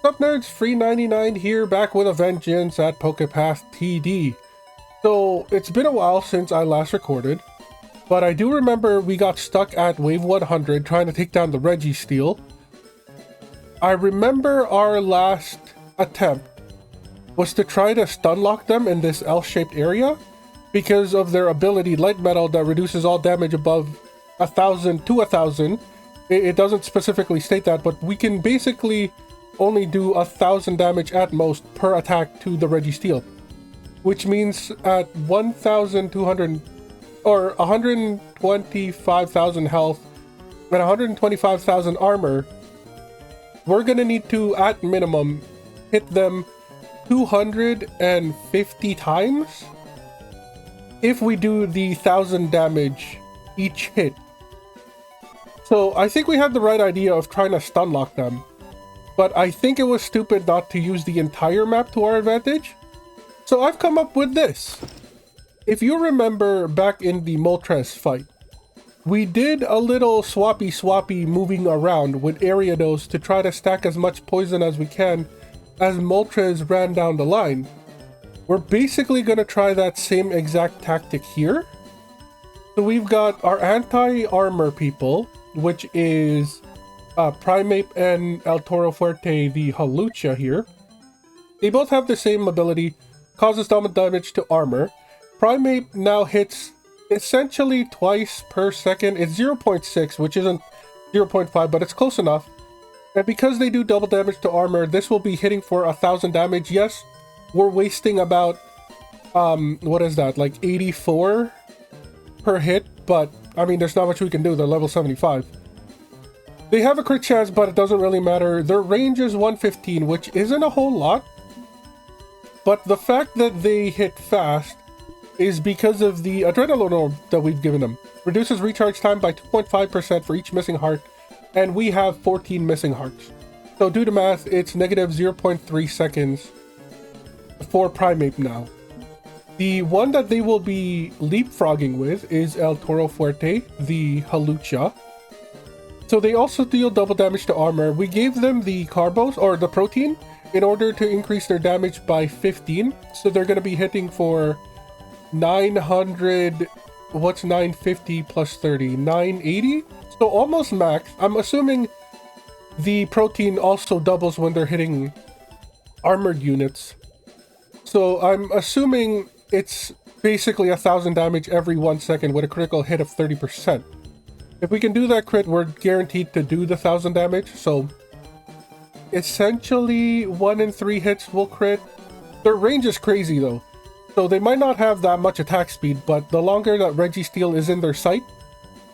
Sup Nerds, Free 99 here, back with a vengeance at Pokepath TD. So, it's been a while since I last recorded, but I do remember we got stuck at Wave 100 trying to take down the Registeel. I remember our last attempt was to try to stun lock them in this L-shaped area because of their ability Light Metal that reduces all damage above 1,000 to 1,000. It doesn't specifically state that, but we can basically only do 1,000 damage at most per attack to the Registeel, which means at 1,200 or 125,000 health and 125,000 armor, we're gonna need to, at minimum, hit them 250 times if we do the 1,000 damage each hit. So I think we had the right idea of trying to stun lock them, but I think it was stupid not to use the entire map to our advantage. So I've come up with this. If you remember back in the Moltres fight, we did a little swappy moving around with Ariados to try to stack as much poison as we can as Moltres ran down the line. We're basically going to try that same exact tactic here. So we've got our anti-armor people, which is Primeape and El Toro Fuerte, the Hawlucha here. They both have the same ability, causes damage to armor. Primeape now hits essentially twice per second. It's 0.6, which isn't 0.5, but it's close enough. And because they do double damage to armor, this will be hitting for 1,000 damage. Yes, we're wasting about, what is that, like 84 per hit, but I mean, there's not much we can do. They're level 75. They have a crit chance, but it doesn't really matter. Their range is 115, which isn't a whole lot. But the fact that they hit fast is because of the Adrenaline Orb that we've given them. Reduces recharge time by 2.5% for each missing heart, and we have 14 missing hearts. So due to math, it's negative 0.3 seconds for Primeape now. The one that they will be leapfrogging with is El Toro Fuerte, the Hawlucha. So they also deal double damage to armor. We gave them the Carbos, or the protein, in order to increase their damage by 15. So they're going to be hitting for 900, what's 950 plus 30? 980? So almost max. I'm assuming the protein also doubles when they're hitting armored units. So I'm assuming it's basically 1,000 damage every 1 second with a critical hit of 30%. If we can do that crit, we're guaranteed to do the 1,000 damage. So essentially 1 in 3 hits will crit. Their range is crazy though. So they might not have that much attack speed, but the longer that Registeel is in their sight,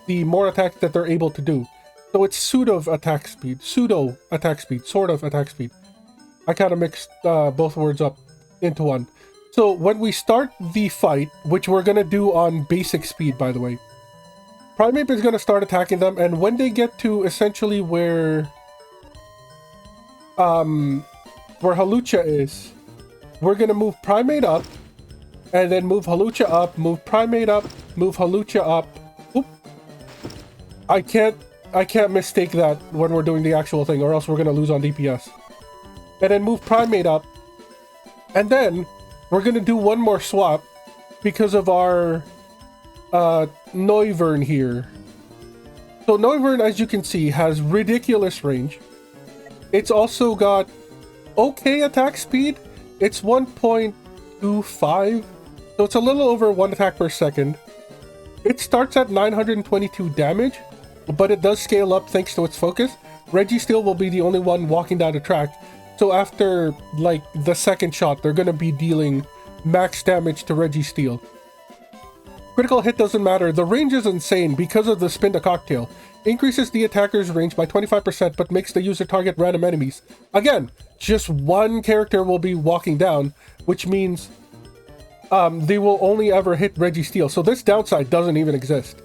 the more attacks that they're able to do. So it's sort of attack speed. I kind of mixed both words up into one. So when we start the fight, which we're going to do on basic speed, by the way, Primeape is going to start attacking them, and when they get to essentially where Hawlucha is, we're going to move Primeape up, and then move Hawlucha up, move Primeape up, move Hawlucha up. Oop. I can't mistake that when we're doing the actual thing, or else we're going to lose on DPS. And then move Primeape up, and then we're going to do one more swap because of our Noivern here. So Noivern, as you can see, has ridiculous range. It's also got okay attack speed. It's 1.25, so it's a little over 1 attack per second. It starts at 922 damage, but it does scale up thanks to its focus. Registeel will be the only one walking down the track. So after, like, the second shot, they're going to be dealing max damage to Registeel. Critical hit doesn't matter. The range is insane because of the Spin the Cocktail. Increases the attacker's range by 25%, but makes the user target random enemies. Again, just one character will be walking down, which means they will only ever hit Registeel. So this downside doesn't even exist.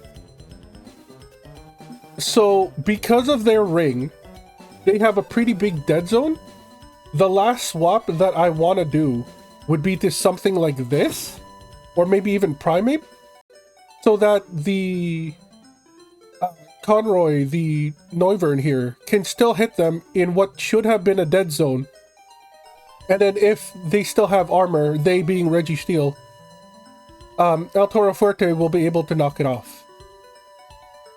So because of their ring, they have a pretty big dead zone. The last swap that I want to do would be to something like this, or maybe even Primeape, so that the Conroy, the Noivern here, can still hit them in what should have been a dead zone And then if they still have armor, they being Registeel, El Toro Fuerte will be able to knock it off.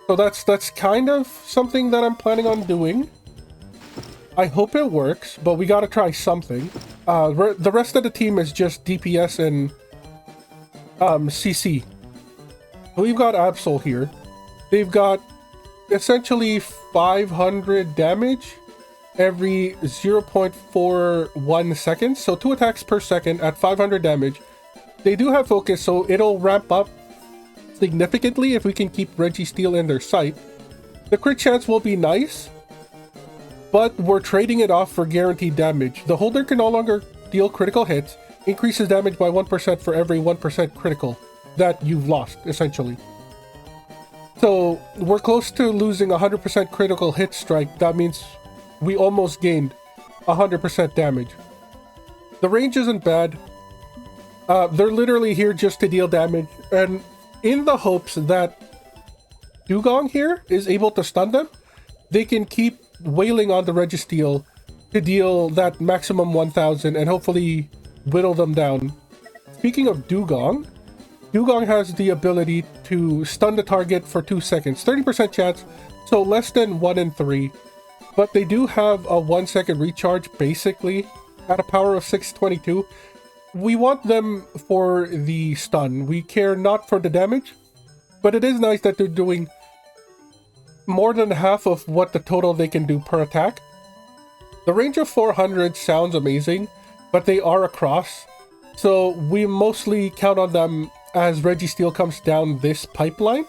So that's kind of something that I'm planning on doing. I hope it works, but we gotta try something. The rest of the team is just DPS and CC. We've got Absol here. They've got essentially 500 damage every 0.41 seconds. So 2 attacks per second at 500 damage. They do have focus, so it'll ramp up significantly if we can keep Registeel in their sight. The crit chance will be nice, but we're trading it off for guaranteed damage. The holder can no longer deal critical hits, increases damage by 1% for every 1% critical that you've lost, essentially. So we're close to losing 100% critical hit strike. That means we almost gained 100% damage. The range isn't bad. They're literally here just to deal damage, and in the hopes that Dugong here is able to stun them, they can keep wailing on the Registeel to deal that maximum 1000 and hopefully whittle them down. Speaking of Dugong, Dugong has the ability to stun the target for 2 seconds. 30% chance, so less than 1 in 3. But they do have a 1 second recharge, basically, at a power of 622. We want them for the stun. We care not for the damage, but it is nice that they're doing more than half of what the total they can do per attack. The range of 400 sounds amazing, but they are a cross, so we mostly count on them as Registeel comes down this pipeline.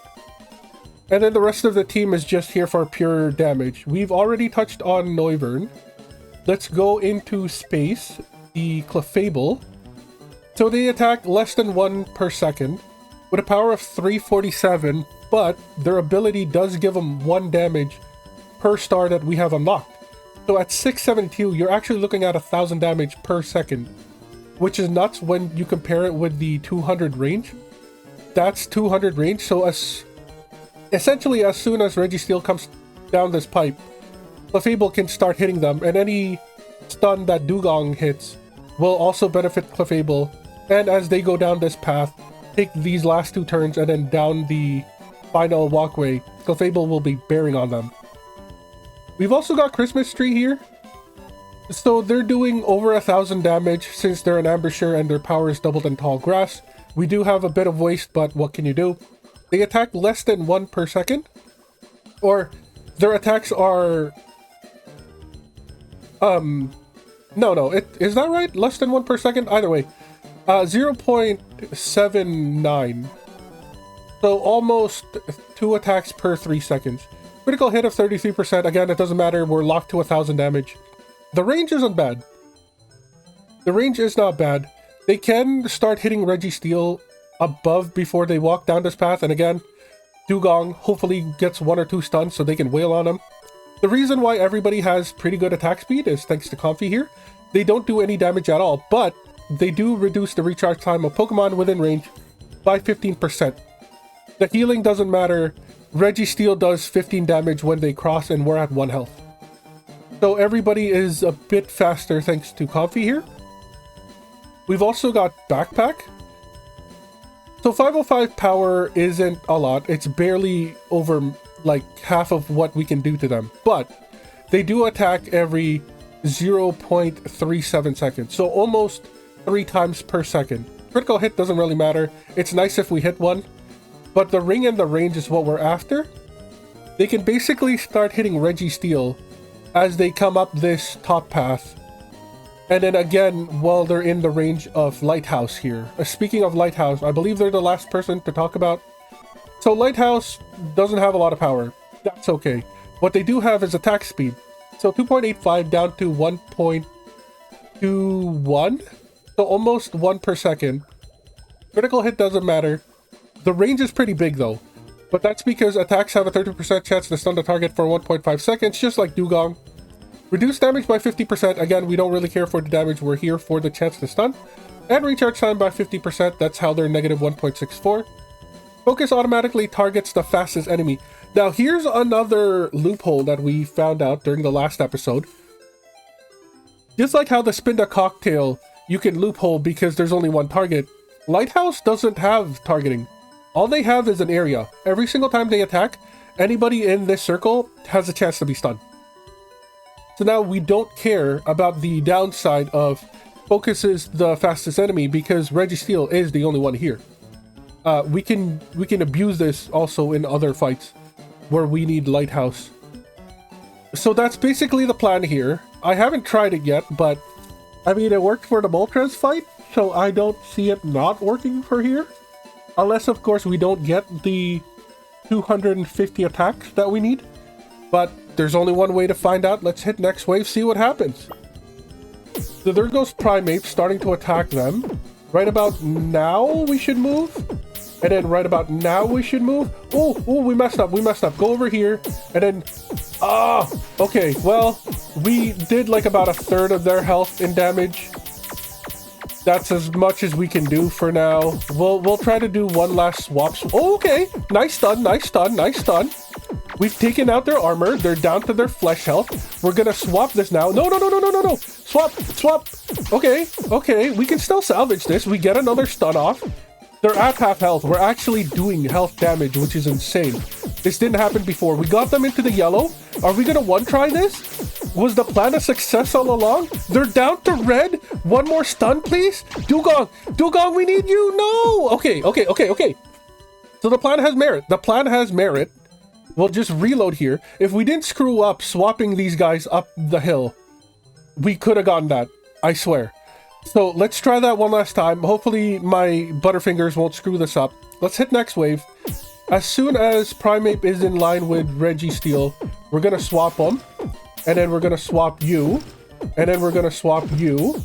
And then the rest of the team is just here for pure damage. We've already touched on Noivern. Let's go into space, the Clefable. So they attack less than 1 per second with a power of 347, but their ability does give them 1 damage per star that we have unlocked. So at 672, you're actually looking at 1000 damage per second, which is nuts when you compare it with the 200 range. That's 200 range, so essentially as soon as Registeel comes down this pipe, Clefable can start hitting them, and any stun that Dugong hits will also benefit Clefable. And as they go down this path, take these last 2 turns and then down the final walkway, Clefable will be bearing on them. We've also got Christmas Tree here. So they're doing over 1000 damage since they're an ambusher and their power is doubled in tall grass. We do have a bit of waste, but what can you do? They attack less than 1 per second. Or their attacks are... is that right? Less than 1 per second? Either way. 0.79. So almost 2 attacks per 3 seconds. Critical hit of 33%. Again, it doesn't matter. We're locked to 1000 damage. The range isn't bad. The range is not bad. They can start hitting Registeel above before they walk down this path. And again, Dugong hopefully gets 1 or 2 stuns so they can wail on him. The reason why everybody has pretty good attack speed is thanks to Comfy here. They don't do any damage at all, but they do reduce the recharge time of Pokemon within range by 15%. The healing doesn't matter. Registeel does 15 damage when they cross and we're at 1 health. So everybody is a bit faster thanks to Comfy here. We've also got Backpack. So 505 power isn't a lot. It's barely over like half of what we can do to them. But they do attack every 0.37 seconds. So almost 3 times per second. Critical hit doesn't really matter. It's nice if we hit 1. But the ring and the range is what we're after. They can basically start hitting Registeel as they come up this top path. And then again, while they're in the range of Lighthouse here. Speaking of Lighthouse, I believe they're the last person to talk about. So Lighthouse doesn't have a lot of power. That's okay. What they do have is attack speed. So 2.85 down to 1.21. So almost 1 per second. Critical hit doesn't matter. The range is pretty big though. But that's because attacks have a 30% chance to stun the target for 1.5 seconds, just like Dugong. Reduce damage by 50%. Again, we don't really care for the damage. We're here for the chance to stun. And recharge time by 50%. That's how they're negative 1.64. Focus automatically targets the fastest enemy. Now, here's another loophole that we found out during the last episode. Just like how the spin the cocktail, you can loophole because there's only one target. Lighthouse doesn't have targeting. All they have is an area. Every single time they attack, anybody in this circle has a chance to be stunned. So now we don't care about the downside of Focus is the fastest enemy because Registeel is the only one here. We can abuse this also in other fights where we need Lighthouse. So that's basically the plan here. I haven't tried it yet, but I mean, it worked for the Moltres fight, so I don't see it not working for here. Unless, of course, we don't get the 250 attacks that we need. But there's only one way to find out. Let's hit next wave, see what happens. So there goes Primeape starting to attack them. Right about now we should move. And then right about now we should move. Oh, we messed up. Go over here. And then... okay, well, we did like about a third of their health in damage. That's as much as we can do for now. We'll try to do one last swap. Oh, okay. Nice stun. We've taken out their armor. They're down to their flesh health. We're gonna swap this now. No. Swap. Okay. We can still salvage this. We get another stun off. They're at half health. We're actually doing health damage, which is insane. This didn't happen before. We got them into the yellow. Are we gonna one-try this? Was the plan a success all along? They're down to red. One more stun, please. Dugong, we need you. No. Okay. So the plan has merit. We'll just reload here. If we didn't screw up swapping these guys up the hill, we could have gotten that. I swear. So let's try that one last time. Hopefully my Butterfingers won't screw this up. Let's hit next wave. As soon as Primeape is in line with Registeel, we're going to swap them. And then we're going to swap you. And then we're going to swap you.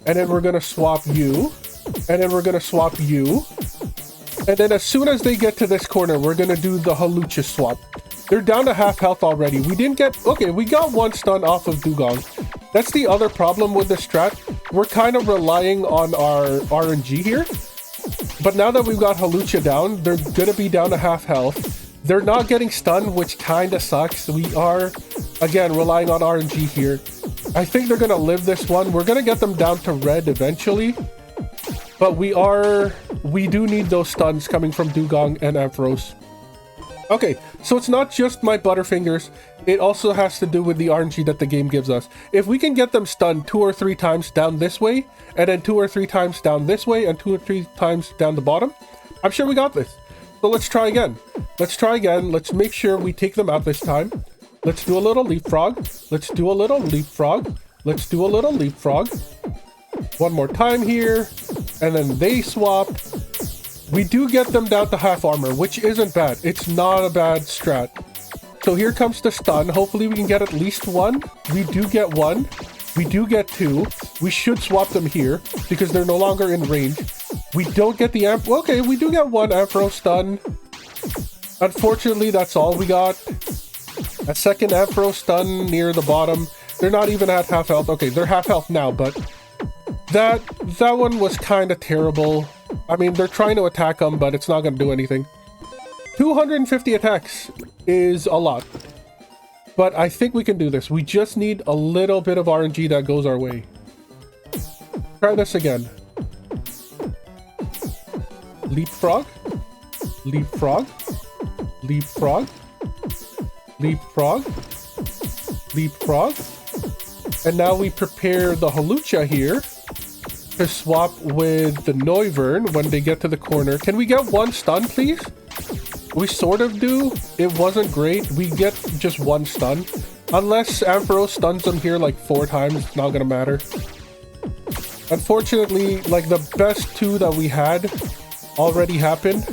And then we're going to swap you. And then we're going to swap you. And then as soon as they get to this corner, we're going to do the Hawlucha swap. They're down to half health already. We didn't get... Okay, we got one stun off of Dugong. That's the other problem with the strat. We're kind of relying on our RNG here. But now that we've got Hawlucha down, they're going to be down to half health. They're not getting stunned, which kind of sucks. We are, again, relying on RNG here. I think they're going to live this one. We're going to get them down to red eventually. But we do need those stuns coming from Dugong and Ampharos. Okay, so it's not just my Butterfingers. It also has to do with the RNG that the game gives us. If we can get them stunned 2 or 3 times down this way, and then 2 or 3 times down this way, and 2 or 3 times down the bottom, I'm sure we got this. So let's try again. Let's make sure we take them out this time. Let's do a little leapfrog. One more time here. And then they swap. We do get them down to half armor, which isn't bad. It's not a bad strat. So here comes the stun. Hopefully we can get at least one. We do get one. We do get 2. We should swap them here because they're no longer in range. We don't get the amp. Okay, we do get one Ampharos stun. Unfortunately, that's all we got. A second Ampharos stun near the bottom. They're not even at half health. Okay, they're half health now, but that one was kind of terrible. I mean, they're trying to attack them, but it's not going to do anything. 250 attacks is a lot. But I think we can do this. We just need a little bit of RNG that goes our way. Try this again. Leapfrog. And now we prepare the Hawlucha here to swap with the Noivern when they get to the corner. Can we get one stun, please? We sort of do. It wasn't great. We get just one stun. Unless Ampharos stuns them here like 4 times, it's not gonna matter. Unfortunately, like the best 2 that we had already happened.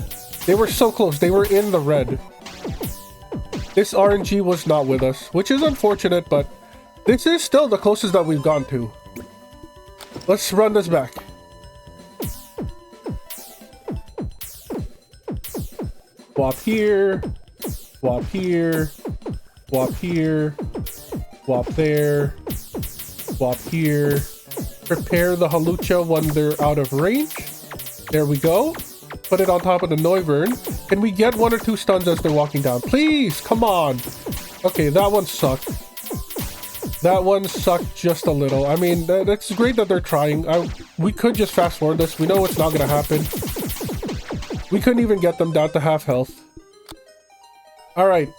They were so close. They were in the red. This RNG was not with us, which is unfortunate, but this is still the closest that we've gone to. Let's run this back. Swap here. Swap here. Swap here. Swap there. Swap here. Prepare the Hawlucha when they're out of range. There we go. Put it on top of the Noivern. Can we get 1 or 2 stuns as they're walking down? Please, come on. Okay, that one sucked. That one sucked just a little. I mean, that's great that they're trying. We could just fast forward this. We know it's not gonna happen. We couldn't even get them down to half health. All right,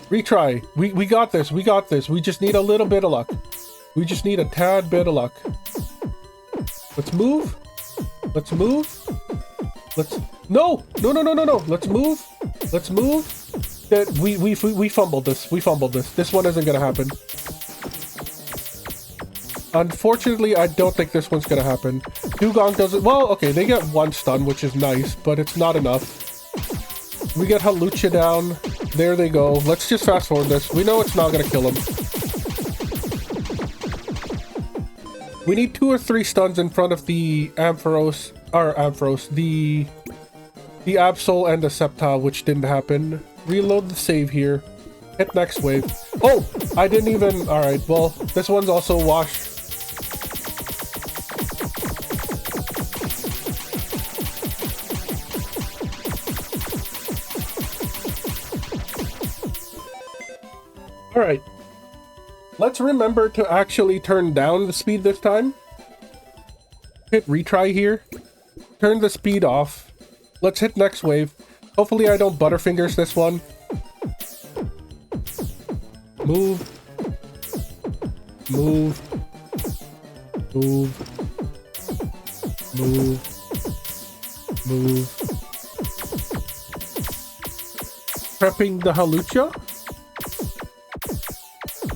retry. We got this. We got this. We just need a little bit of luck. We just need a tad bit of luck. Let's move. Let's move. No. Let's move. Let's move. We fumbled this. We fumbled this. This one isn't gonna happen. Unfortunately, I don't think this one's gonna happen. Dugong doesn't... Well, okay, they get one stun, which is nice, but it's not enough. We get Hawlucha down. There they go. Let's just fast forward this. We know it's not gonna kill him. We need 2 or 3 stuns in front of the Ampharos, the Absol and the Sceptile, which didn't happen. Reload the save here. Hit next wave. Oh, I didn't even... Alright, well, this one's also washed. Alright. Let's remember to actually turn down the speed this time. Hit retry here. Turn the speed off. Let's hit next wave. Hopefully I don't butterfingers this one. Move. Move. Move. Move. Move. Prepping the Hawlucha.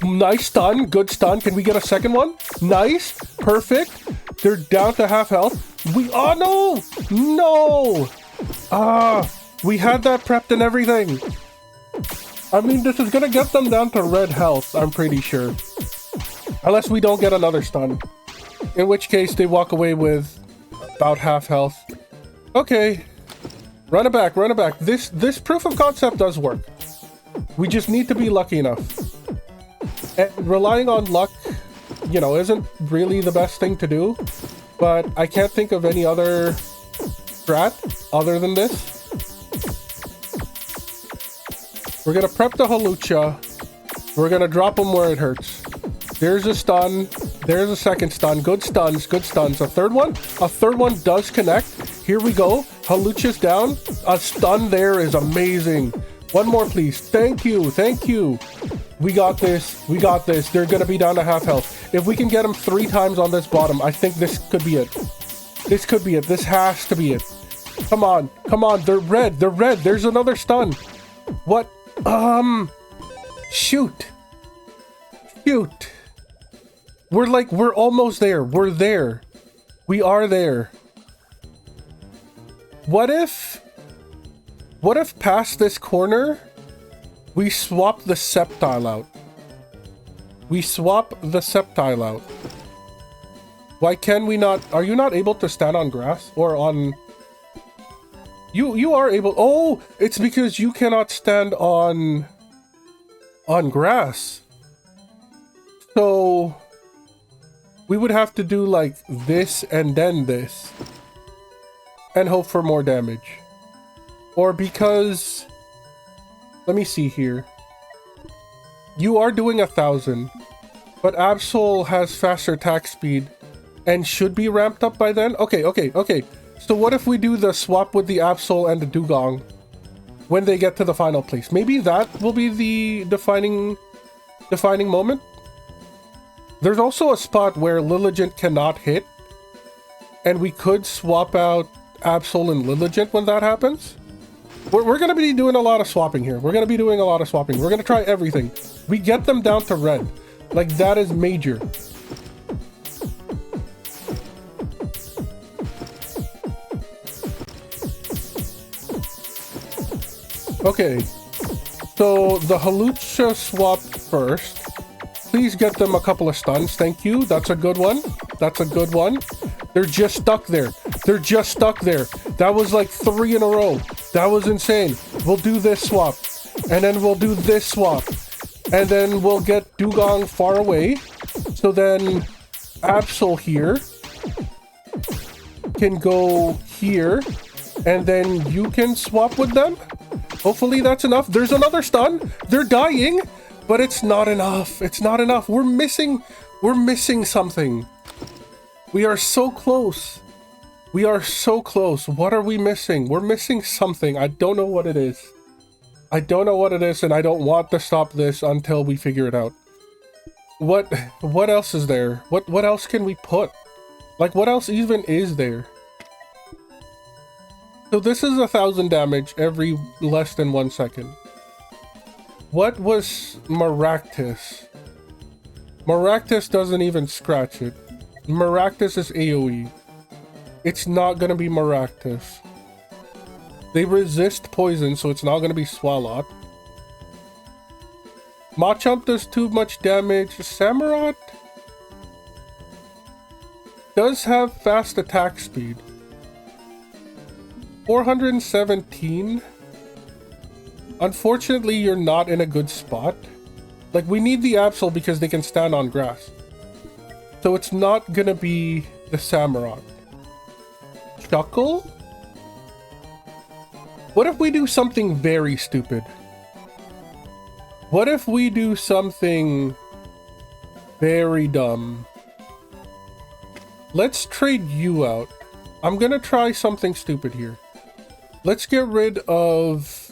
Nice stun. Good stun. Can we get a second one? Nice. Perfect. They're down to half health. Oh no! No! We had that prepped and everything. I mean, this is gonna get them down to red health, I'm pretty sure. Unless we don't get another stun. In which case, they walk away with about half health. Okay. Run it back, run it back. This proof of concept does work. We just need to be lucky enough. And relying on luck, you know, isn't really the best thing to do. But I can't think of any other strat other than this. We're gonna prep the Hawlucha. We're gonna drop him where it hurts. There's a stun. There's a second stun. Good stuns, good stuns. A third one? A third one does connect. Here we go. Hawlucha's down. A stun there is amazing. One more, please. Thank you. Thank you. We got this. We got this. They're gonna be down to half health. If we can get them 3 times on this bottom, I think this could be it. This could be it. This has to be it. Come on. Come on. They're red. They're red. There's another stun. What? Shoot. Shoot. We're almost there. We're there. We are there. What if past this corner, we swap the Sceptile out? We swap the Sceptile out. Why can we not? Are you not able to stand on grass or on... You are able... Oh, it's because you cannot stand on grass. So we would have to do like this and then this and hope for more damage. Or because... Let me see here. You are doing 1,000, but Absol has faster attack speed and should be ramped up by then. Okay. So what if we do the swap with the Absol and the Dugong when they get to the final place? Maybe that will be the defining moment. There's also a spot where Lilligant cannot hit, and we could swap out Absol and Lilligant when that happens. We're going to be doing a lot of swapping here. We're going to be doing a lot of swapping. We're going to try everything. We get them down to red. Like, that is major. Okay. So, the Hawlucha swap first. Please get them a couple of stuns. Thank you. That's a good one. That's a good one. They're just stuck there. They're just stuck there. That was like 3 in a row. That was insane. We'll do this swap. And then we'll do this swap. And then we'll get Dugong far away. So then Absol here can go here. And then you can swap with them. Hopefully that's enough. There's another stun. They're dying. But it's not enough. It's not enough. We're missing something. We are so close. We are so close. What are we missing? We're missing something. I don't know what it is. I don't know what it is, and I don't want to stop this until we figure it out. What else is there? What else can we put? Like, what else even is there? So this is 1,000 damage every less than 1 second. What was Maractus? Maractus doesn't even scratch it. Maractus is AoE. It's not gonna be Maractus. They resist poison, so it's not gonna be Swalot. Machamp does too much damage. Samurott does have fast attack speed. 417. Unfortunately, you're not in a good spot. Like, we need the Absol because they can stand on grass. So it's not gonna be the Samurott. Chuckle? What if we do something very stupid? What if we do something very dumb? Let's trade you out. I'm gonna try something stupid here. Let's get rid of...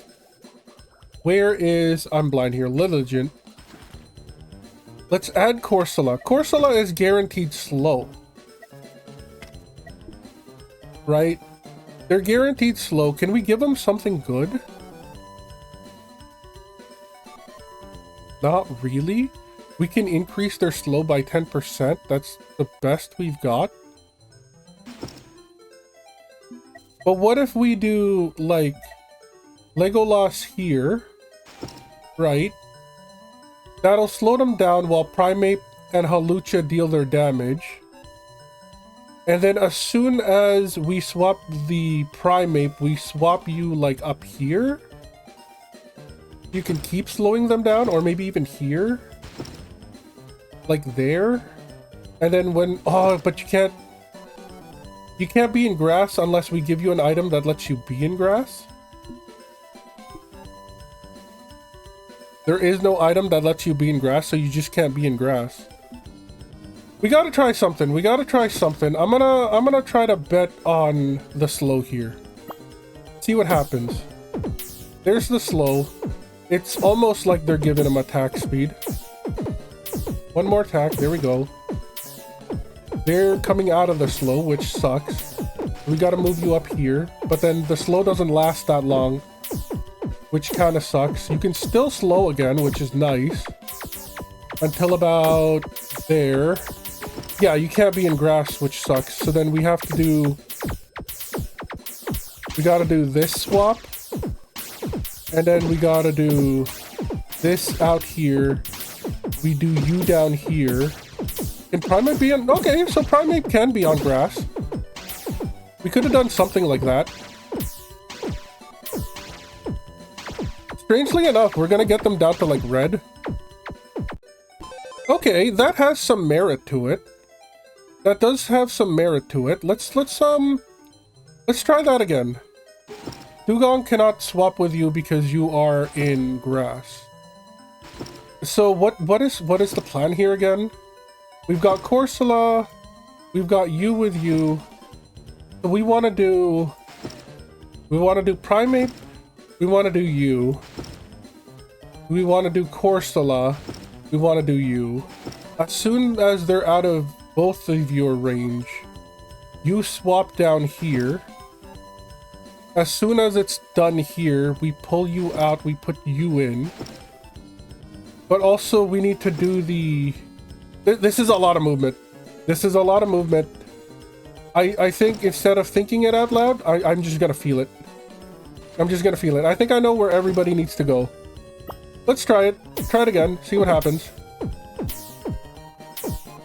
Where is... I'm blind here. Lilligant. Let's add Corsola. Corsola is guaranteed slow. Right? They're guaranteed slow. Can we give them something good? Not really. We can increase their slow by 10%. That's the best we've got. But what if we do, like, Legolas here, right? That'll slow them down while Primeape and Hawlucha deal their damage. And then as soon as we swap the Primeape, we swap you, like, up here. You can keep slowing them down, or maybe even here. Like there. And then when... Oh, but you can't... You can't be in grass unless we give you an item that lets you be in grass. There is no item that lets you be in grass, so you just can't be in grass. We gotta try something. We gotta try something. I'm gonna try to bet on the slow here. See what happens. There's the slow. It's almost like they're giving him attack speed. One more attack. There we go. They're coming out of the slow, which sucks. We gotta move you up here. But then the slow doesn't last that long, which kind of sucks. You can still slow again, which is nice. Until about there. Yeah, you can't be in grass, which sucks. So then we have to do... We gotta do this swap. And then we gotta do this out here. We do you down here. Can Primeape be on... Okay, so Primeape can be on grass. We could have done something like that. Strangely enough, we're gonna get them down to, like, red. Okay, that has some merit to it. That does have some merit to it. Let's try that again. Dugong cannot swap with you because you are in grass. So what is the plan here again? We've got Corsola. We've got you with you. So we want to do Primeape. We want to do you. We want to do Corsola. We want to do you. As soon as they're out of both of your range, you swap down here. As soon as it's done here, we pull you out, we put you in. But also we need to do the... This is a lot of movement. This is a lot of movement. I think instead of thinking it out loud, I'm just gonna feel it. I'm just gonna feel it. I think I know where everybody needs to go. Let's try it. Try it again. See what happens.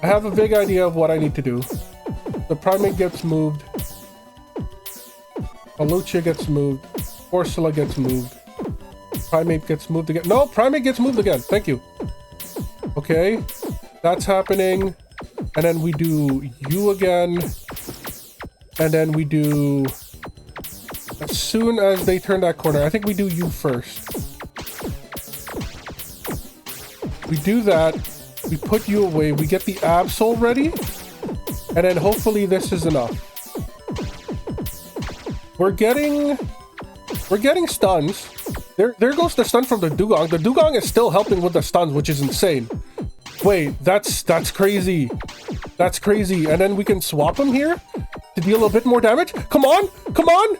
I have a vague idea of what I need to do. The Primeape gets moved. Hawlucha gets moved. Corsola gets moved. Primeape gets moved again. No, Primeape gets moved again. Thank you. Okay. That's happening. And then we do you again. And then we do... As soon as they turn that corner, I think we do you first. We do that. We put you away. We get the Absol ready. And then hopefully this is enough. We're getting stuns. There goes the stun from the Dugong. The Dugong is still helping with the stuns, which is insane. Wait, that's crazy. That's crazy. And then we can swap him here to deal a bit more damage. Come on, come on.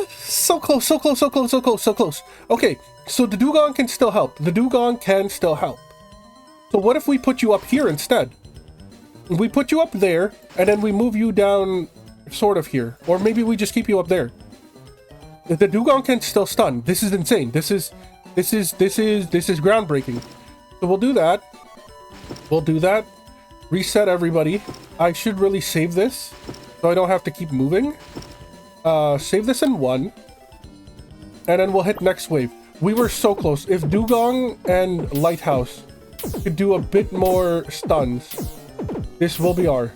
So close, so close, so close, so close, so close. Okay, so the Dugong can still help. The Dugong can still help. So what if we put you up here instead? We put you up there, and then we move you down sort of here. Or maybe we just keep you up there. The Dugong can still stun. This is insane. This is groundbreaking. So we'll do that. We'll do that. Reset everybody. I should really save this so I don't have to keep moving. Save this in 1. And then we'll hit next wave. We were so close. If Dugong and Lighthouse could do a bit more stuns, this will be ours.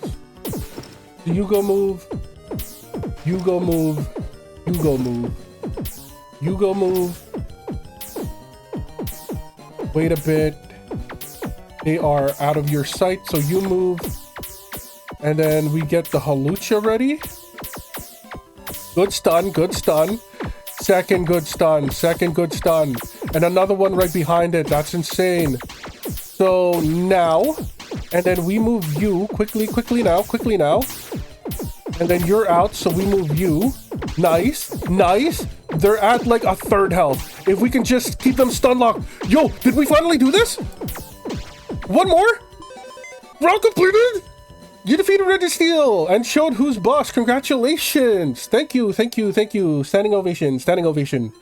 So you go move. You go move. You go move. You go move. Wait a bit. They are out of your sight, so you move. And then we get the Hawlucha ready. Good stun, good stun. Second good stun, second good stun. And another one right behind it. That's insane. So now, and then we move you quickly, quickly now, quickly now. And then you're out, so we move you. Nice, nice. They're at like a third health. If we can just keep them stun locked. Yo, did we finally do this? One more? Round completed? You defeated Registeel and showed who's boss. Congratulations. Thank you, thank you, thank you. Standing ovation, standing ovation.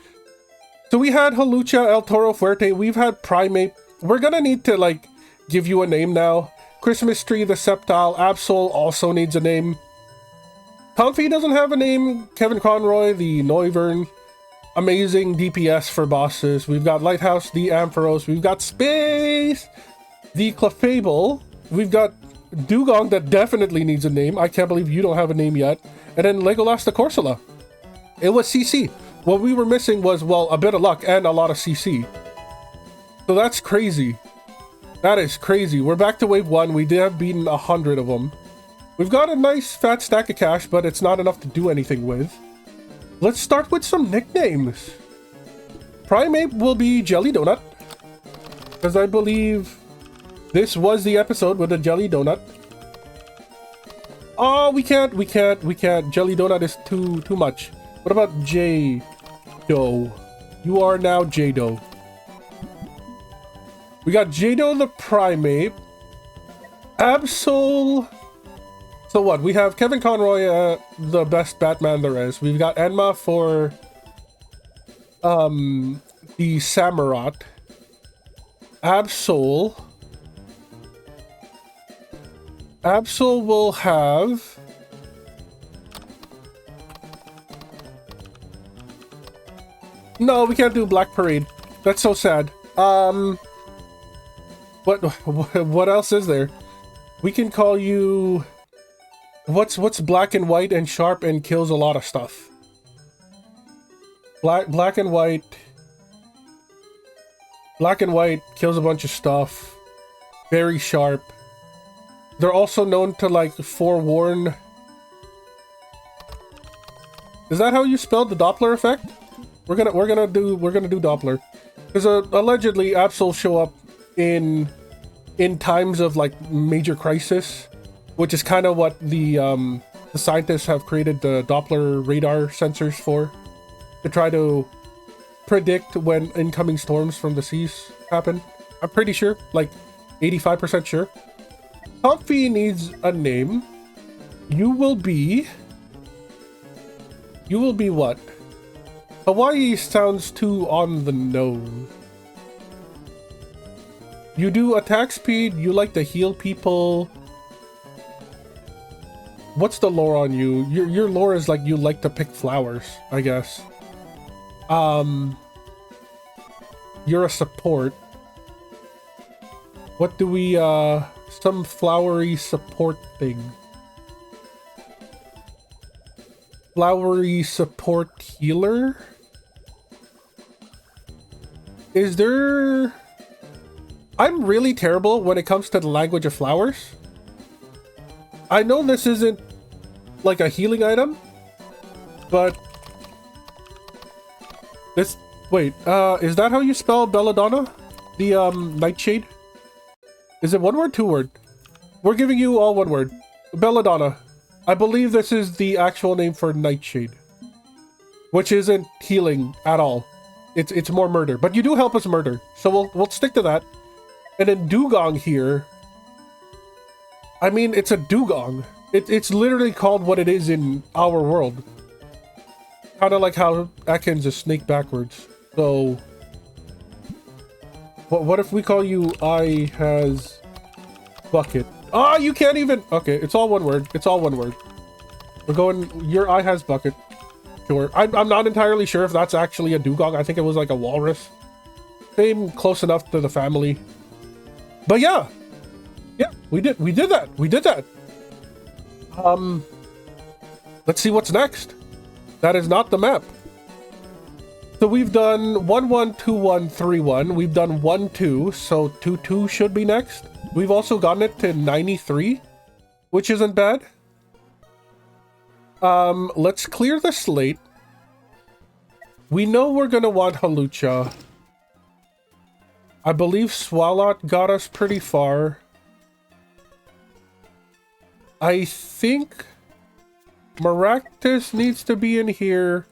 So we had Hawlucha, El Toro Fuerte. We've had Primeape. We're gonna need to like give you a name now. Christmas Tree, the Sceptile. Absol also needs a name. Comfy doesn't have a name. Kevin Conroy, the Noivern. Amazing DPS for bosses. We've got Lighthouse, the Ampharos. We've got Space, the Clefable. We've got Dugong that definitely needs a name. I can't believe you don't have a name yet. And then Legolas the Corsola. It was CC. What we were missing was, well, a bit of luck and a lot of CC. So that's crazy. That is crazy. We're back to wave 1. We did have beaten 100 of them. We've got a nice fat stack of cash, but it's not enough to do anything with. Let's start with some nicknames. Primeape will be Jelly Donut, because I believe this was the episode with the Jelly Donut. Oh, we can't. Jelly Donut is too much. What about J-Do? You are now J-Do. We got J-Do the Primeape. Absol. So what? We have Kevin Conroy, the best Batman there is. We've got Enma for the Samurott. Absol. Absol will have no, we can't do Black Parade. That's so sad. What else is there? We can call you what's black and white and sharp and kills a lot of stuff. Black and white. Black and white kills a bunch of stuff. Very sharp. They're also known to like forewarn. Is that how you spelled the Doppler effect? We're gonna do Doppler, because allegedly Absol show up in times of like major crisis, which is kind of what the scientists have created the Doppler radar sensors for, to try to predict when incoming storms from the seas happen. I'm pretty sure, like 85% sure. Comfy needs a name. You will be what? Hawaii sounds too on the nose. You do attack speed, you like to heal people. What's the lore on you? Your lore is like you like to pick flowers, I guess. You're a support. What do we, some flowery support thing. Flowery support healer? Is there I'm really terrible when it comes to the language of flowers. I know this isn't like a healing item, but this... Wait, is that how you spell Belladonna? The, Nightshade? Is it one word, two word? We're giving you all one word. Belladonna. I believe this is the actual name for Nightshade. Which isn't healing at all. It's more murder. But you do help us murder. So we'll stick to that. And then Dugong here. I mean, it's a Dugong. It's literally called what it is in our world. Kind of like how Ekans is snake backwards. So... What if we call you I has bucket? Ah, you can't even... Okay, it's all one word. It's all one word. We're going... Your eye has bucket. Sure. I'm not entirely sure if that's actually a dugong. I think it was like a walrus. Same, close enough to the family. But yeah. Yeah, we did that. We did that. Let's see what's next. That is not the map. So we've done 1 1 2 1 3 1. We've done 1 2, so 2 2 should be next. We've also gotten it to 93, which isn't bad. Let's clear the slate. We know we're gonna want Halucha. I believe Swalot got us pretty far. I think Maractus needs to be in here.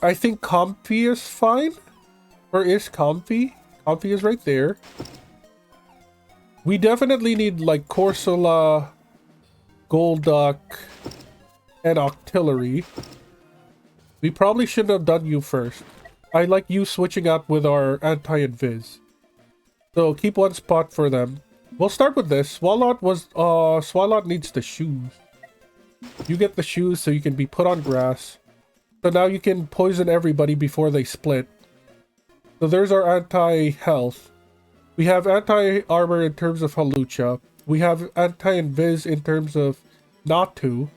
I think Comfy is fine. Or is Comfy? Comfy is right there. We definitely need like Corsola, Golduck, and Octillery. We probably shouldn't have done you first. I like you switching out with our anti-invis. So keep one spot for them. We'll start with this. Swalot needs the shoes. You get the shoes so you can be put on grass. So now you can poison everybody before they split. So there's our anti-health. We have anti-armor in terms of Halucha. We have anti-invis in terms of Natu.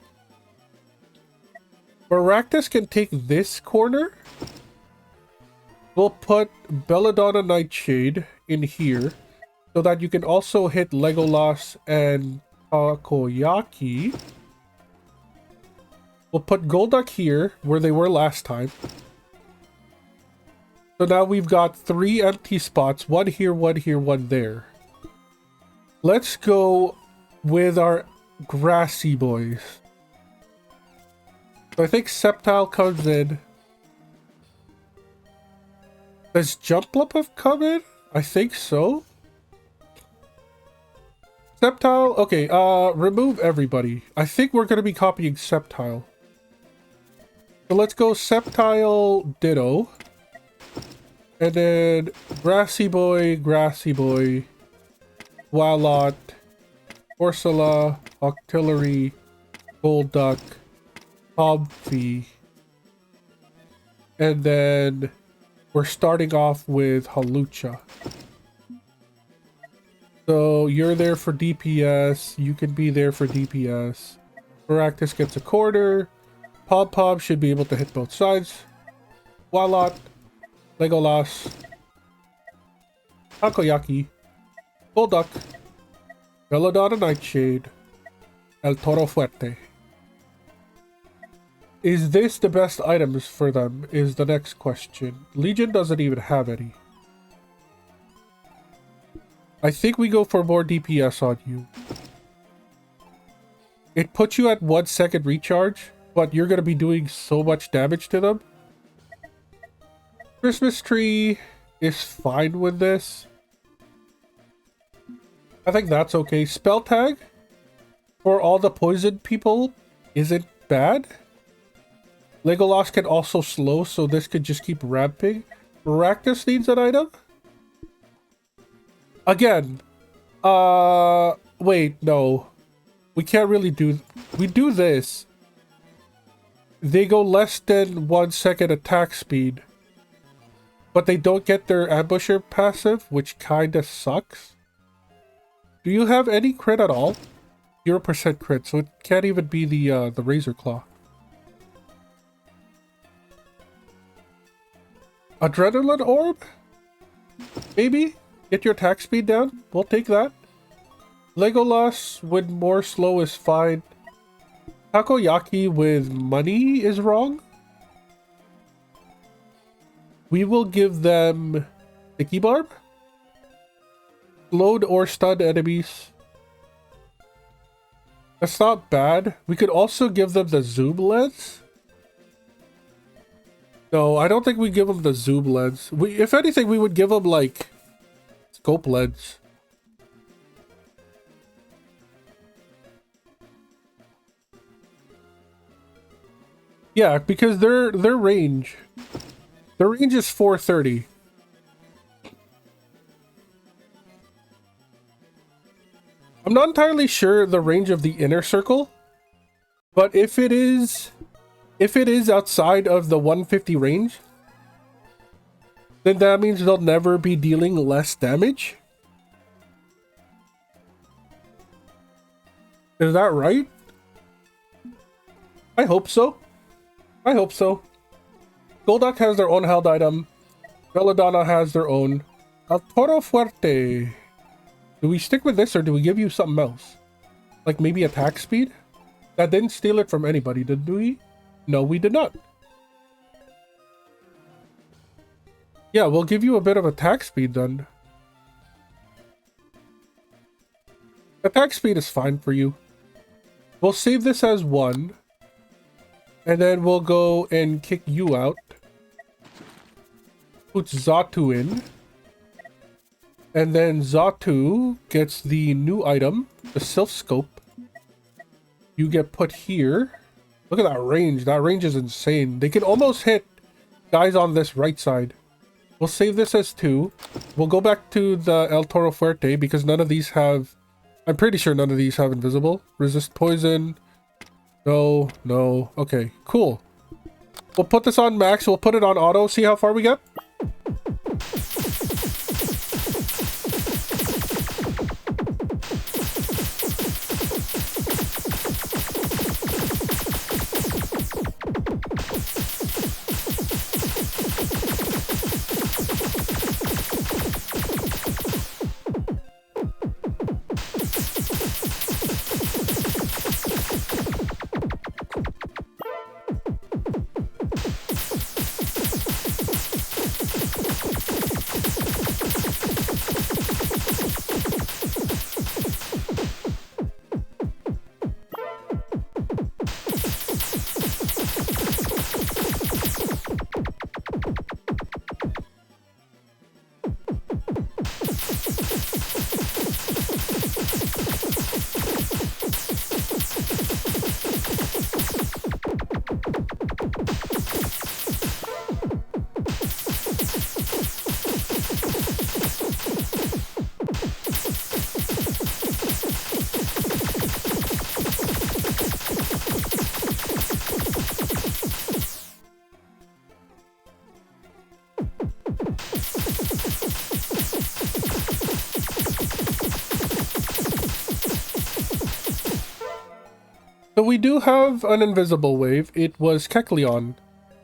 Maractus can take this corner. We'll put Belladonna Nightshade in here. So that you can also hit Legolas and Takoyaki. We'll put Golduck here, where they were last time. So now we've got 3 empty spots. 1 here, 1 here, 1 there. Let's go with our grassy boys. So I think Sceptile comes in. Does Jumplup have come in? I think so. Sceptile, okay, remove everybody. I think we're going to be copying Sceptile. So let's go Sceptile, Ditto. And then Grassy Boy, Swalot, Ursula, Octillery, Golduck, Comfy. And then we're starting off with Halucha. So you're there for DPS. You can be there for DPS. Maractus gets a quarter. Pom should be able to hit both sides. Swalot, Legolas, Takoyaki, Golduck, Belladonna Nightshade, El Toro Fuerte. Is this the best items for them? Is the next question. Legion doesn't even have any. I think we go for more DPS on you. It puts you at 1 second recharge, but you're going to be doing so much damage to them. Christmas tree is fine with this. I think that's okay. Spell tag for all the poison people isn't bad. Legolas can also slow, so this could just keep ramping. Maractus needs an item. Again, wait, no. We can't really do... We do this. They go less than 1 second attack speed. But they don't get their ambusher passive, which kinda sucks. Do you have any crit at all? 0% crit, so it can't even be the Razor Claw. Adrenaline Orb? Maybe? Get your attack speed down. We'll take that. Legolas with more slow is fine. Takoyaki with money is wrong. We will give them Sticky Barb. Slowed or stunned enemies. That's not bad. We could also give them the zoom lens. No, I don't think we give them the zoom lens. If anything, we would give them like scope lens. Yeah, because their range is 430. I'm not entirely sure the range of the inner circle, but if it is outside of the 150 range, then that means they'll never be dealing less damage. Is that right? I hope so. I hope so. Golduck has their own held item. Belladonna has their own. El Toro Fuerte. Do we stick with this or do we give you something else? Like maybe attack speed? That didn't steal it from anybody, did we? No, we did not. Yeah, we'll give you a bit of attack speed then. Attack speed is fine for you. We'll save this as 1. And then we'll go and kick you out. Put Xatu in. And then Xatu gets the new item, the Sylph Scope. You get put here. Look at that range. That range is insane. They can almost hit guys on this right side. We'll save this as 2. We'll go back to the El Toro Fuerte because none of these have... I'm pretty sure none of these have invisible. Resist poison. No, no. Okay, cool. We'll put this on max. We'll put it on auto. See how far we get. So we do have an invisible wave. It was Kecleon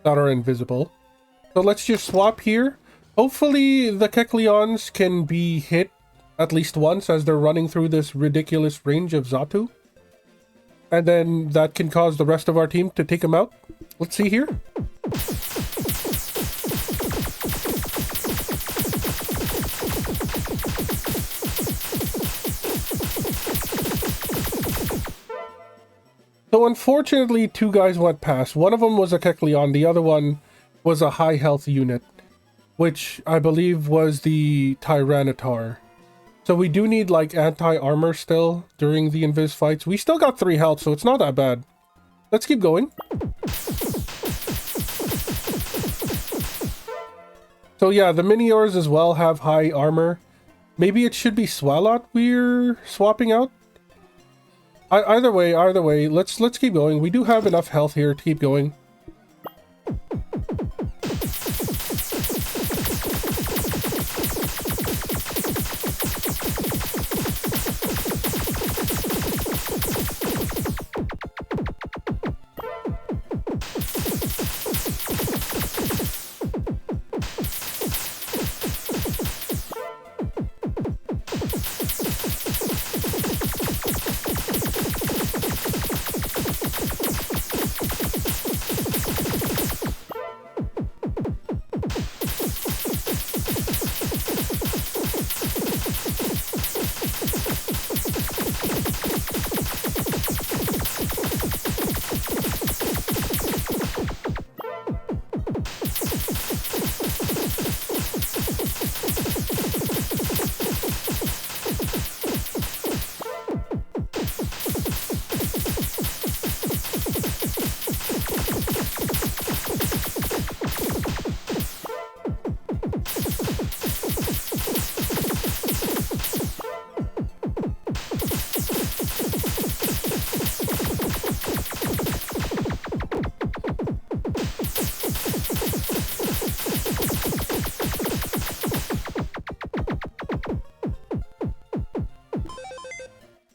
that are invisible. So let's just swap here. Hopefully the Kecleons can be hit at least once as they're running through this ridiculous range of Xatu. And then that can cause the rest of our team to take him out. Let's see here. So unfortunately, 2 guys went past. One of them was a Kecleon, the other one was a high health unit, which I believe was the Tyranitar. So we do need like anti-armor still during the invis fights. We still got 3 health, so it's not that bad. Let's keep going. So yeah, the Miniors as well have high armor. Maybe it should be Swalot we're swapping out. Either way, let's keep going. We do have enough health here to keep going.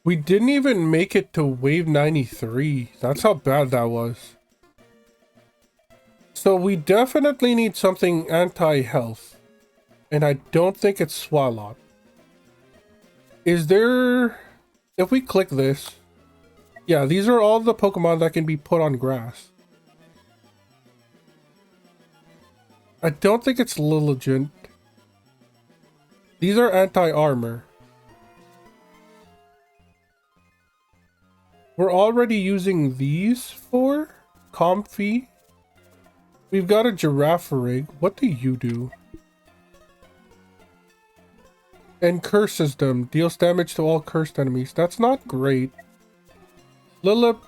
We didn't even make it to wave 93. That's how bad that was. So we definitely need something anti-health. And I don't think it's Swalot. Is there... If we click this... Yeah, these are all the Pokemon that can be put on grass. I don't think it's Lilligant. These are anti-armor. We're already using these for Comfy. We've got a Girafarig. What do you do? And curses them. Deals damage to all cursed enemies. That's not great. Lilip,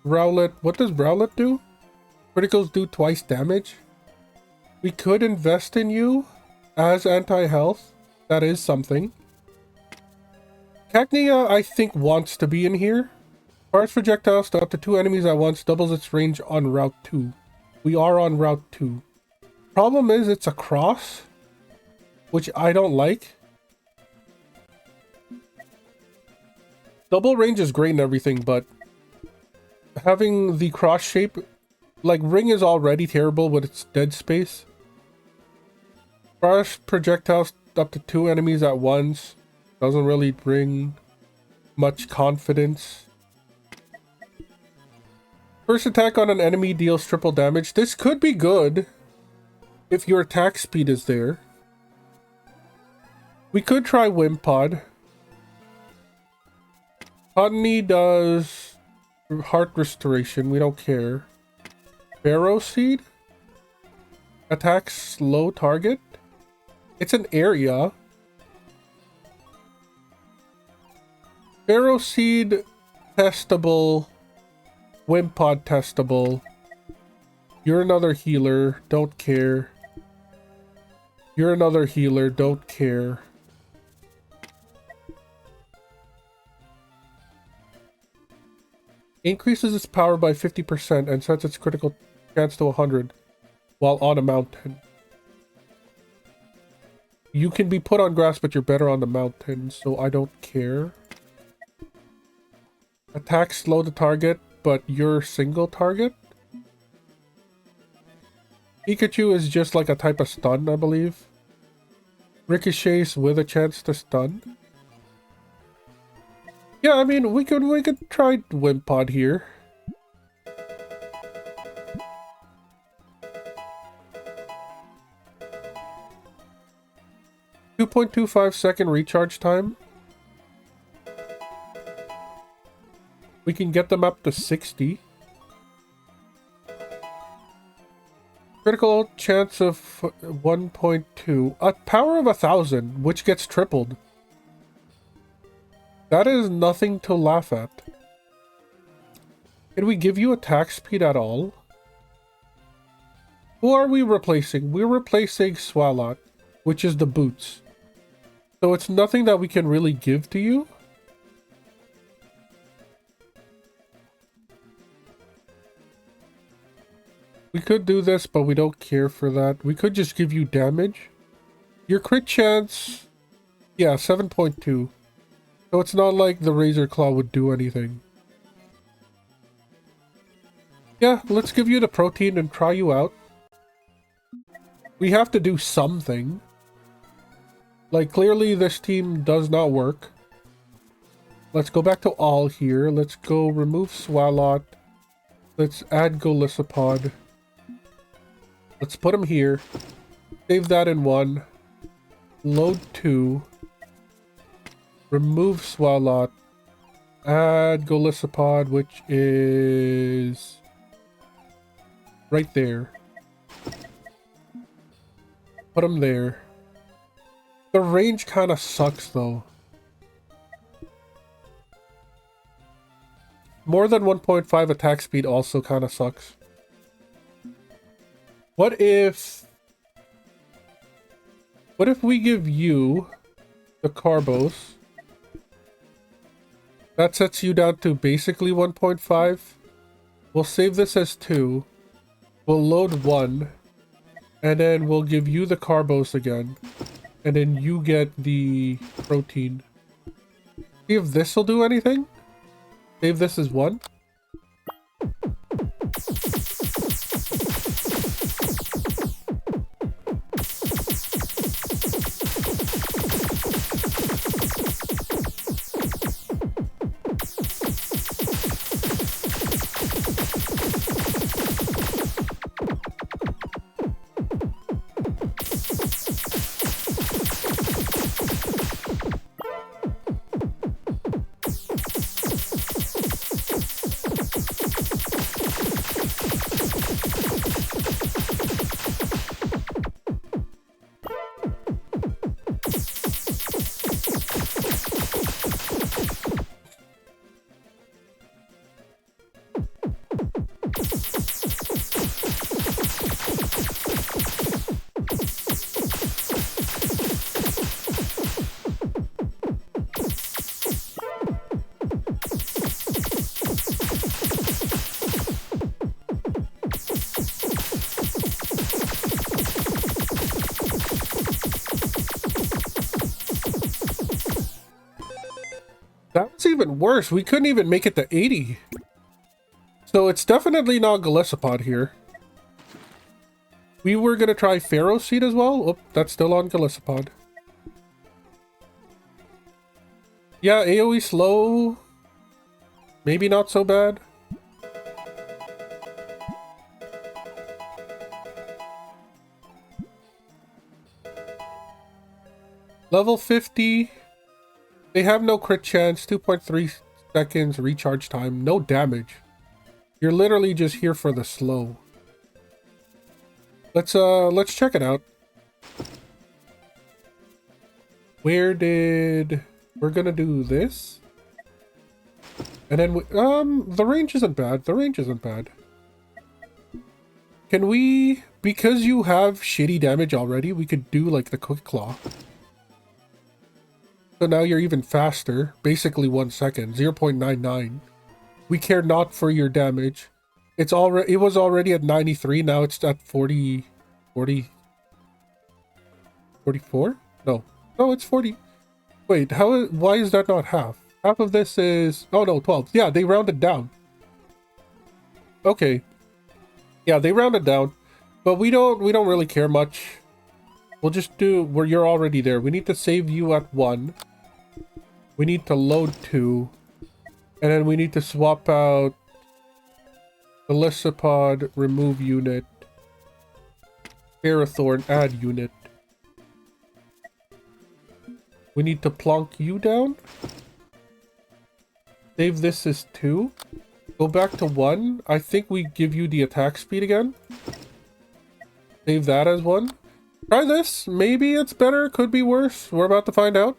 Rowlet. What does Rowlet do? Criticals do twice damage. We could invest in you as anti-health. That is something. Cacnea, I think, wants to be in here. Fires projectiles to up to 2 enemies at once. Doubles its range on Route 2. We are on Route 2. Problem is, it's a cross, which I don't like. Double range is great and everything, but having the cross shape, like Ring is already terrible with its dead space. Fires projectiles up to 2 enemies at once. Doesn't really bring much confidence. First attack on an enemy deals triple damage. This could be good if your attack speed is there. We could try Wimpod. Cottony does heart restoration. We don't care. Barrow Seed attacks slow target. It's an area. Barrow Seed testable. Wimpod testable. You're another healer. Don't care. You're another healer. Don't care. Increases its power by 50% and sets its critical chance to 100 while on a mountain. You can be put on grass, but you're better on the mountain, so I don't care. Attack slow the target, but you're single target. Pikachu is just like a type of stun, I believe. Ricochets with a chance to stun. Yeah, I mean, we could try Wimpod here. .25 recharge time. We can get them up to 60. Critical chance of 1.2. A power of 1,000, which gets tripled. That is nothing to laugh at. Can we give you attack speed at all? Who are we replacing? We're replacing Swalot, which is the boots. So it's nothing that we can really give to you. We could do this, but we don't care for that. We could just give you damage. Your crit chance... Yeah, 7.2. So it's not like the Razor Claw would do anything. Yeah, let's give you the protein and try you out. We have to do something. Like, clearly this team does not work. Let's go back to all here. Let's go remove Swalot. Let's add Golisopod. Let's put him here. Save that in 1. Load 2. Remove Swalot. Add Golisopod, which is right there. Put him there. The range kind of sucks, though. More than 1.5 attack speed also kind of sucks. What if we give you the Carbos? That sets you down to basically 1.5. We'll save this as 2. We'll load 1. And then we'll give you the Carbos again. And then you get the protein. See if this will do anything. Save this as 1. That was even worse. We couldn't even make it to 80. So it's definitely not Golisopod here. We were going to try Pharaoh Seed as well. Oh, that's still on Golisopod. Yeah, AoE slow. Maybe not so bad. Level 50. They have no crit chance, 2.3 seconds recharge time, no damage. You're literally just here for the slow. Let's check it out. We're gonna do this. And then the range isn't bad. The range isn't bad. Can we, because you have shitty damage already, we could do like the Quick Claw. So now you're even faster, basically 1 second, 0.99. We care not for your damage. It was already at 93, now it's at 44? No, it's 40. Wait, why is that not half? Half of this is, oh no, 12. Yeah, they rounded down. Okay. Yeah, they rounded down, but we don't really care much. We'll just do where you're already there. We need to save you at 1. We need to load 2. And then we need to swap out the Golisopod, remove unit, Parathorn, add unit. We need to plonk you down. Save this as 2. Go back to 1. I think we give you the attack speed again. Save that as 1. Try this. Maybe it's better. Could be worse. We're about to find out.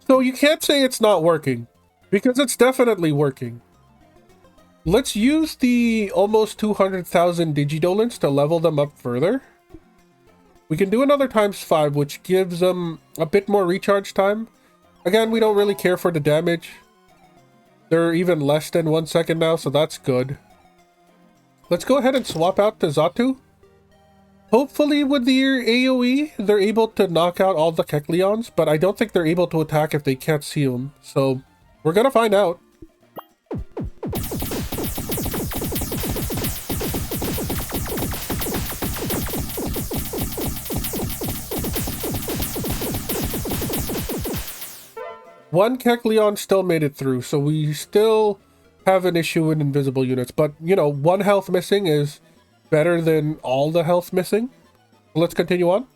So you can't say it's not working, because it's definitely working. Let's use the almost 200,000 Digidolins to level them up further. We can do another ×5, which gives them a bit more recharge time. Again, we don't really care for the damage. They're even less than 1 second now, so that's good. let's go ahead and swap out to Xatu. Hopefully with the AoE, they're able to knock out all the Kecleons, but I don't think they're able to attack if they can't see them. So we're gonna find out. One Kecleon still made it through, so we still have an issue with invisible units. But, you know, 1 health missing is better than all the health missing. Let's continue on.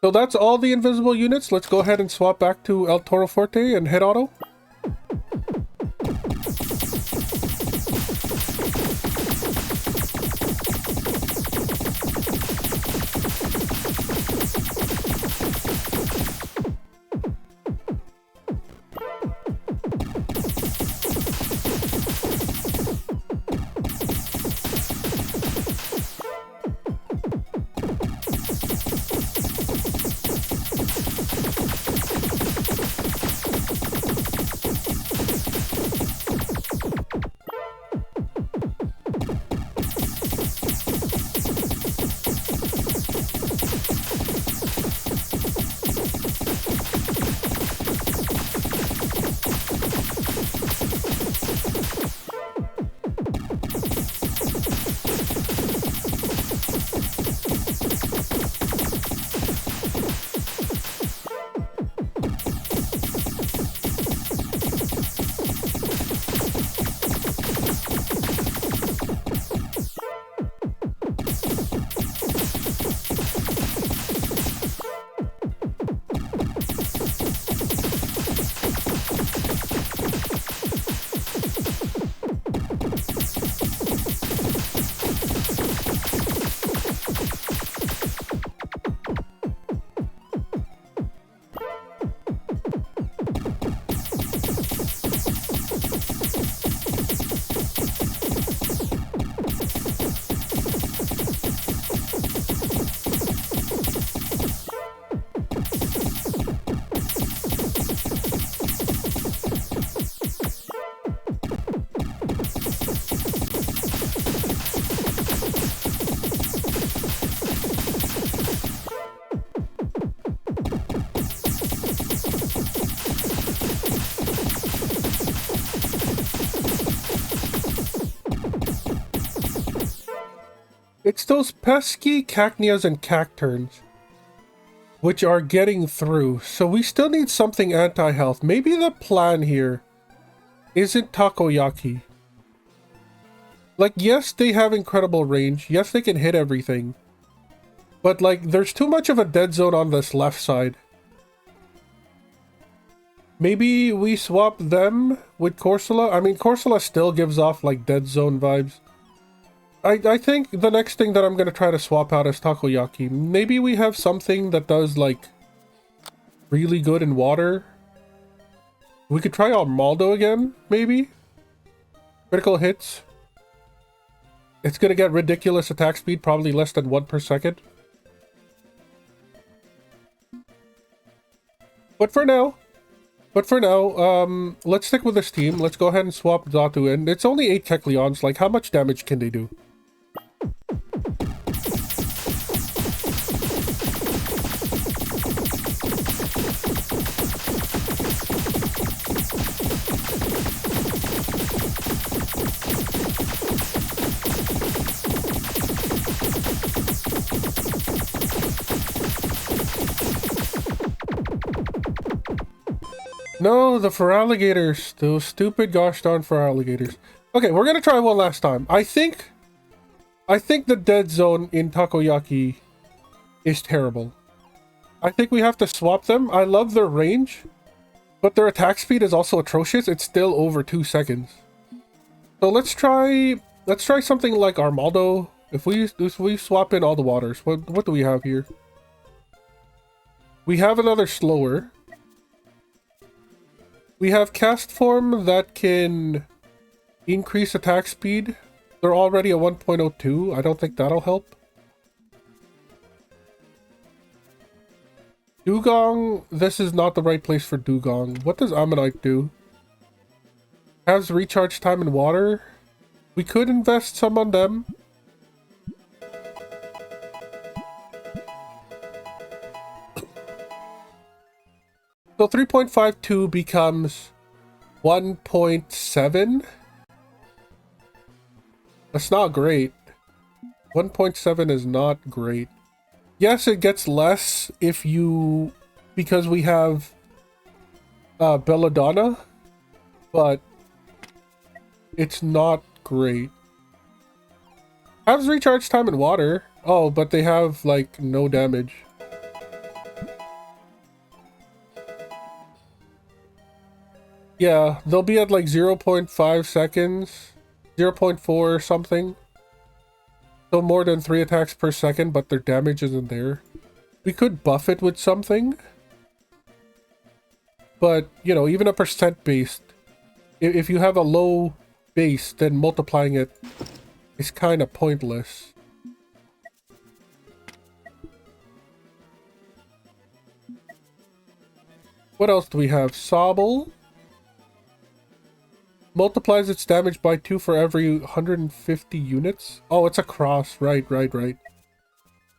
So that's all the invisible units. Let's go ahead and swap back to El Toro Forte and hit auto. It's those pesky Cacneas and Cacturns which are getting through, so we still need something anti-health. Maybe the plan here isn't Takoyaki. Like, yes, they have incredible range. Yes, they can hit everything. But, like, there's too much of a dead zone on this left side. Maybe we swap them with Corsola. I mean, Corsola still gives off, like, dead zone vibes. I think the next thing that I'm going to try to swap out is Takoyaki. Maybe we have something that does, like, really good in water. We could try Armaldo again, maybe? Critical hits. It's going to get ridiculous attack speed, probably less than 1 per second. But for now, let's stick with this team. Let's go ahead and swap Xatu in. It's only 8 Kecleons. Like, how much damage can they do? No, the Feraligators. Those stupid gosh darn Feraligators. Okay, we're gonna try one last time. I think the dead zone in Takoyaki is terrible. I think we have to swap them. I love their range, but their attack speed is also atrocious. It's still over 2 seconds. So let's try something like Armaldo. If we swap in all the waters, what do we have here? We have another slower. We have cast form that can increase attack speed. They're already at 1.02. I don't think that'll help. Dugong, this is not the right place for Dugong. What does Ammonite do? Has recharge time in water. We could invest some on them. So 3.52 becomes 1.7. That's not great. 1.7 is not great. Yes, it gets less if you... because we have Belladonna, but it's not great. Has recharge time in water. Oh, but they have, like, no damage. Yeah, they'll be at, like, 0.5 seconds. 0.4 something. So more than 3 attacks per second, but their damage isn't there. We could buff it with something. But, you know, even a percent based. If you have a low base, then multiplying it is kind of pointless. What else do we have? Sobble. Multiplies its damage by 2 for every 150 units. Oh, it's a cross. Right.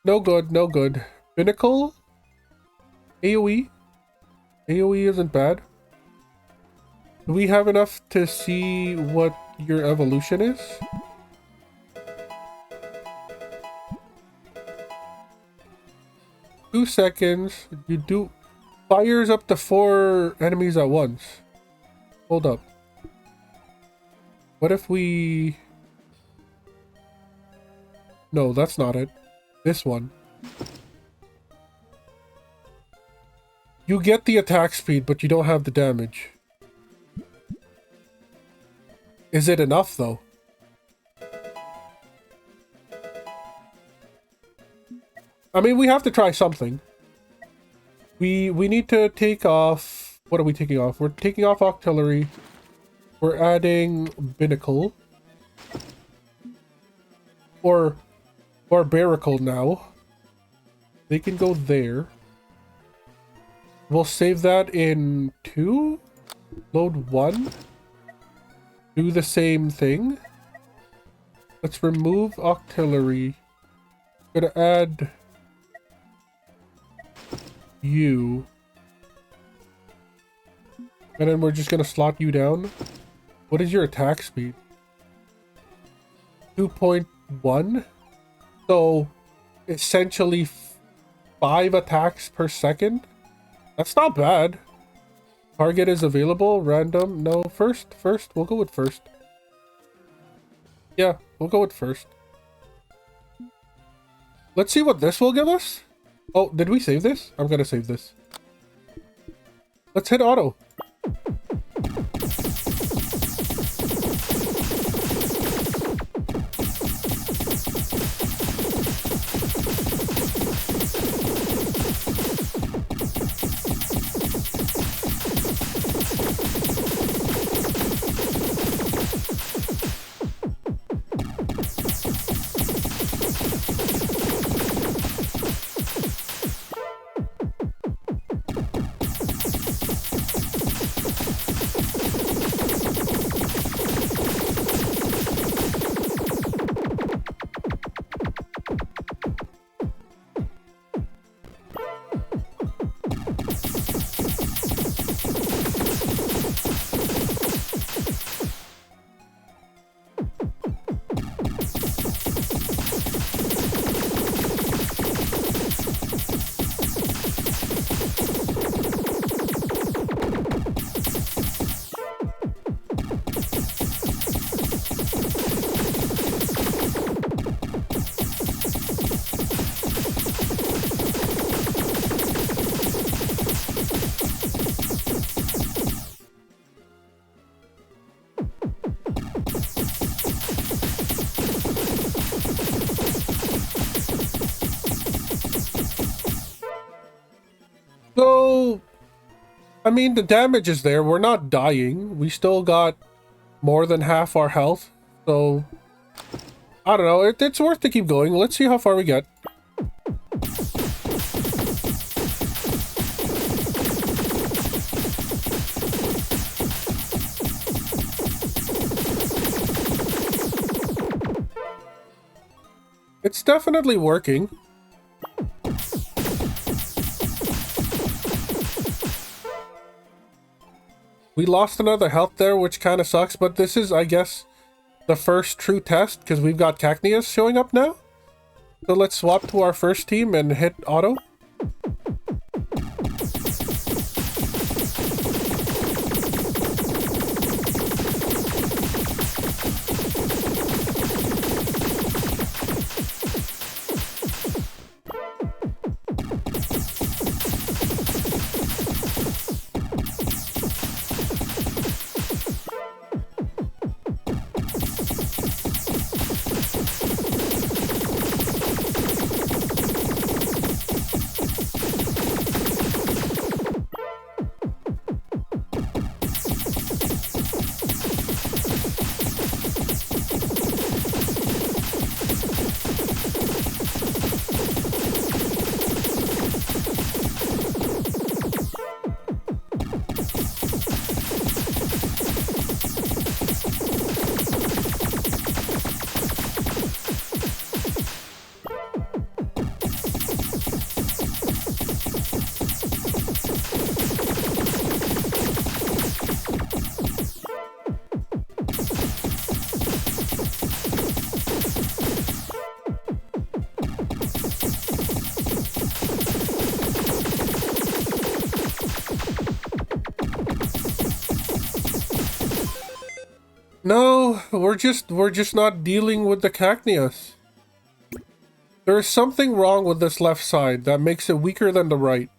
No good, no good. Binnacle? AoE? AoE isn't bad. Do we have enough to see what your evolution is? Two seconds. You do... Fires up to 4 enemies at once. Hold up. What if we... No, that's not it. This one. You get the attack speed, but you don't have the damage. Is it enough, though? I mean, we have to try something. We need to take off... What are we taking off? We're taking off Octillery. We're adding Binnacle. Or Barbarical now. They can go there. We'll save that in 2. Load 1. Do the same thing. Let's remove Octillery. Gonna add you. And then we're just gonna slot you down. What is your attack speed? 2.1. So, essentially 5 attacks per second. That's not bad. Target is available. Random. No, first. We'll go with first. Yeah, we'll go with first. Let's see what this will give us. Oh, did we save this? I'm gonna save this. Let's hit auto. So, I mean, the damage is there. We're not dying. We still got more than half our health. So, I don't know. It's worth to keep going. Let's see how far we get. It's definitely working. We lost another health there, which kind of sucks, but this is, I guess, the first true test, because we've got Cacneus showing up now. So let's swap to our first team and hit auto. No, we're just not dealing with the Cacneus. There is something wrong with this left side that makes it weaker than the right.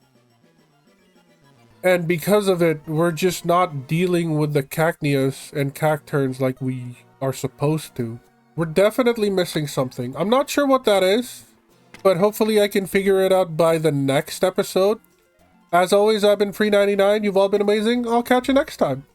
And because of it, we're just not dealing with the Cacneus and Cacturns like we are supposed to. We're definitely missing something. I'm not sure what that is, but hopefully I can figure it out by the next episode. As always, I've been Free99. You've all been amazing. I'll catch you next time.